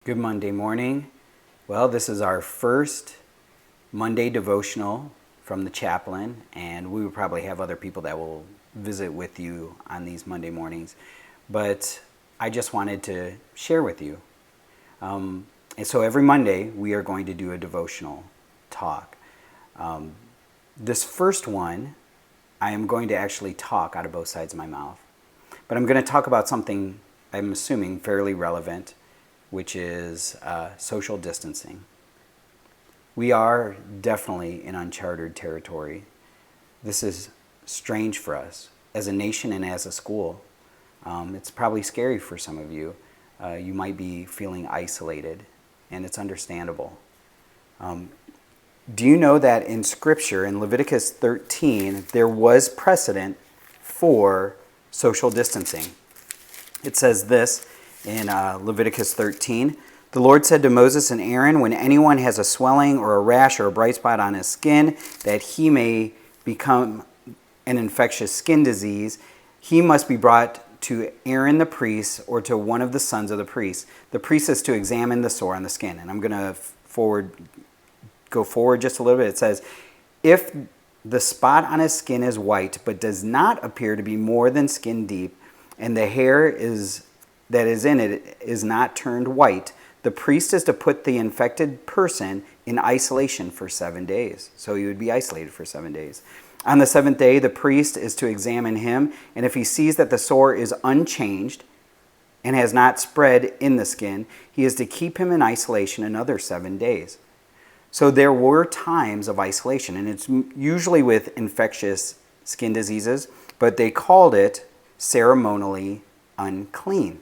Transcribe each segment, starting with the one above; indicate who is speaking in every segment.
Speaker 1: Good Monday morning. Well, this is our first Monday devotional from the chaplain, and we will probably have other people that will visit with you on these Monday mornings. But I just wanted to share with you. And so every Monday we are going to do a devotional talk. This first one, I am going to actually talk out of both sides of my mouth. But I'm going to talk about something I'm assuming fairly relevant, which is social distancing. We are definitely in uncharted territory. This is strange for us as a nation and as a school. It's probably scary for some of you. You might be feeling isolated, and it's understandable. Do you know that in Scripture, in Leviticus 13, there was precedent for social distancing? It says this in Leviticus 13. The Lord said to Moses and Aaron, when anyone has a swelling or a rash or a bright spot on his skin, that he may become an infectious skin disease, he must be brought to Aaron the priest or to one of the sons of the priest. The priest is to examine the sore on the skin. And I'm going to go forward just a little bit. It says, if the spot on his skin is white but does not appear to be more than skin deep, and the hair that is in it is not turned white, the priest is to put the infected person in isolation for 7 days. So he would be isolated for 7 days. On the seventh day, the priest is to examine him, and if he sees that the sore is unchanged and has not spread in the skin, he is to keep him in isolation another 7 days. So there were times of isolation, and it's usually with infectious skin diseases, but they called it ceremonially unclean.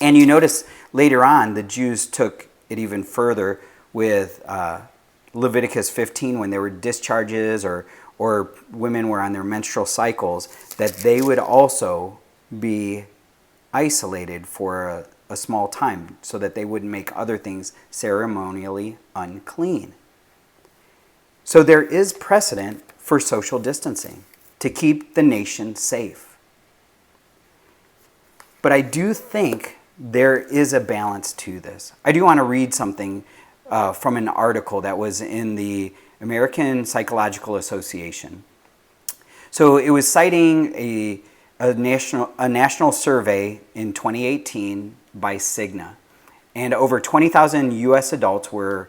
Speaker 1: And you notice later on, the Jews took it even further with Leviticus 15 when there were discharges or women were on their menstrual cycles, that they would also be isolated for a small time so that they wouldn't make other things ceremonially unclean. So there is precedent for social distancing to keep the nation safe. But I do think there is a balance to this. I do want to read something from an article that was in the American Psychological Association. So it was citing a national survey in 2018 by Cigna. And over 20,000 U.S. adults were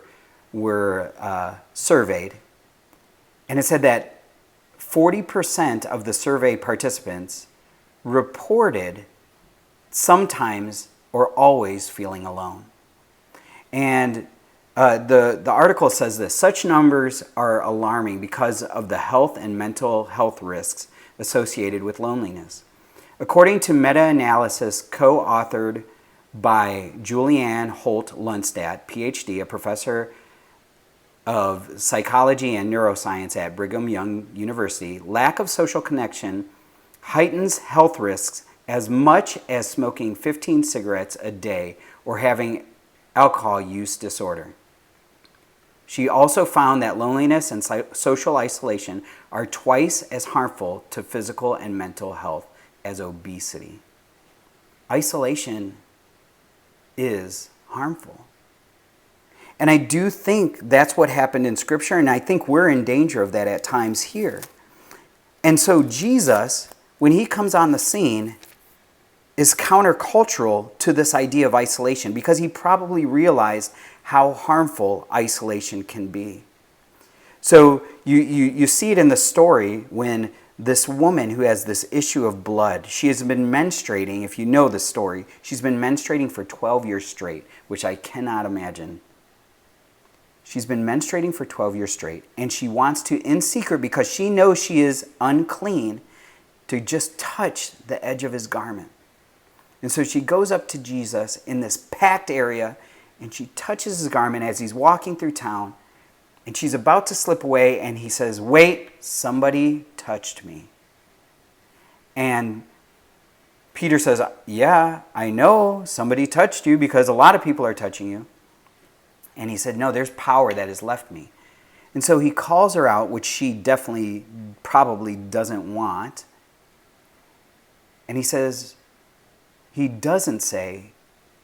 Speaker 1: surveyed. And it said that 40% of the survey participants reported sometimes or always feeling alone. And the article says this: such numbers are alarming because of the health and mental health risks associated with loneliness. According to meta-analysis co-authored by Julianne Holt-Lundstadt, PhD, a professor of psychology and neuroscience at Brigham Young University, lack of social connection heightens health risks as much as smoking 15 cigarettes a day or having alcohol use disorder. She also found that loneliness and social isolation are twice as harmful to physical and mental health as obesity. Isolation is harmful. And I do think that's what happened in Scripture, and I think we're in danger of that at times here. And so Jesus, when he comes on the scene, is countercultural to this idea of isolation because he probably realized how harmful isolation can be. So you see it in the story when this woman who has this issue of blood, she has been menstruating, if you know the story, she's been menstruating for 12 years straight, which I cannot imagine. She's been menstruating for 12 years straight, and she wants to, in secret, because she knows she is unclean, to just touch the edge of his garment. And so she goes up to Jesus in this packed area, and she touches his garment as he's walking through town, and she's about to slip away, and he says, "Wait, somebody touched me." And Peter says, "Yeah, I know somebody touched you because a lot of people are touching you." And he said, "No, there's power that has left me." And so he calls her out, which she definitely probably doesn't want. And he doesn't say,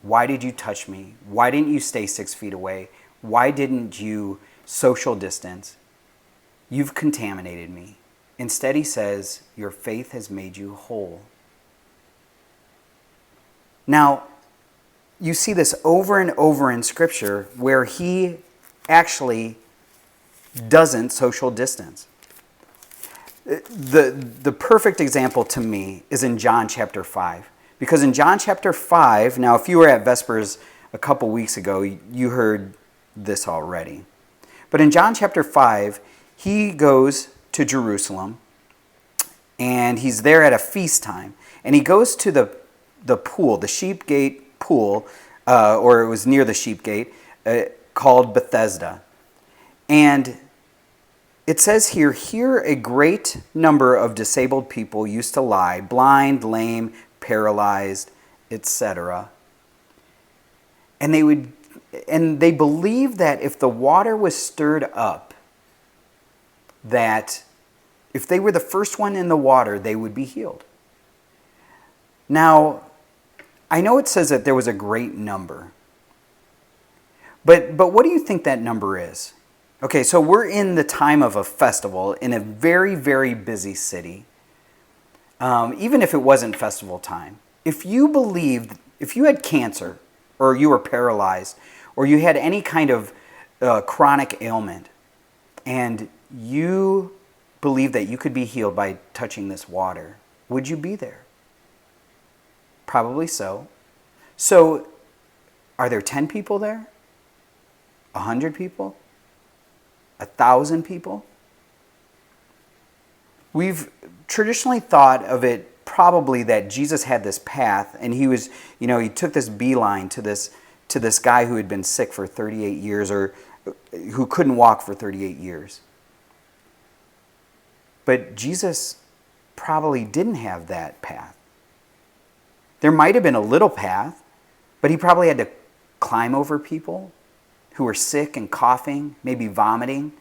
Speaker 1: Why did you touch me? Why didn't you stay 6 feet away? Why didn't you social distance? You've contaminated me. Instead, he says, your faith has made you whole. Now, you see this over and over in Scripture where he actually doesn't social distance. The perfect example to me is in John chapter 5. Because in John chapter 5, now if you were at Vespers a couple weeks ago, you heard this already. But in John chapter 5, he goes to Jerusalem, and he's there at a feast time. And he goes to the pool, the sheep gate pool, or it was near the sheep gate, called Bethesda. And it says here a great number of disabled people used to lie, blind, lame, paralyzed, etc. And they believed that if the water was stirred up, that if they were the first one in the water, they would be healed. Now, I know it says that there was a great number. But what do you think that number is? Okay, so we're in the time of a festival in a very, very busy city. Even if it wasn't festival time. If you had cancer, or you were paralyzed, or you had any kind of chronic ailment, and you believed that you could be healed by touching this water, would you be there? Probably so. So, are there 10 people there? 100 people? 1,000 people? We've traditionally thought of it probably that Jesus had this path, and he took this beeline to this guy who had been sick for 38 years, or who couldn't walk for 38 years. But Jesus probably didn't have that path. There might have been a little path, but he probably had to climb over people who were sick and coughing, maybe vomiting,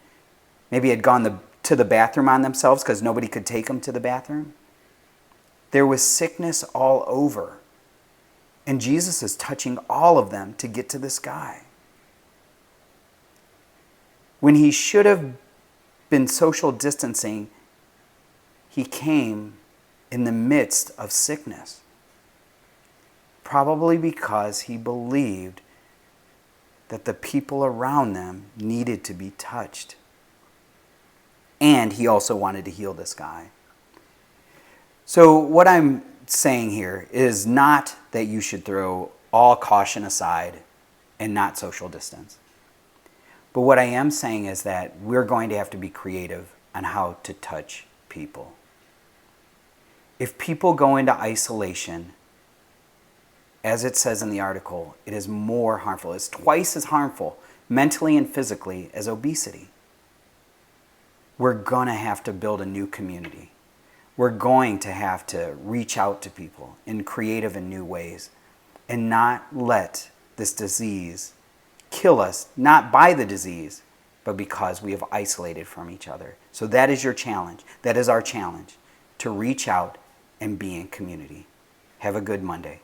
Speaker 1: maybe had gone to the bathroom on themselves because nobody could take them to the bathroom. There was sickness all over. And Jesus is touching all of them to get to this guy. When he should have been social distancing, he came in the midst of sickness. Probably because he believed that the people around them needed to be touched. And he also wanted to heal this guy. So what I'm saying here is not that you should throw all caution aside and not social distance. But what I am saying is that we're going to have to be creative on how to touch people. If people go into isolation, as it says in the article, it is more harmful. It's twice as harmful mentally and physically as obesity. We're going to have to build a new community. We're going to have to reach out to people in creative and new ways and not let this disease kill us, not by the disease, but because we have isolated from each other. So that is your challenge. That is our challenge, to reach out and be in community. Have a good Monday.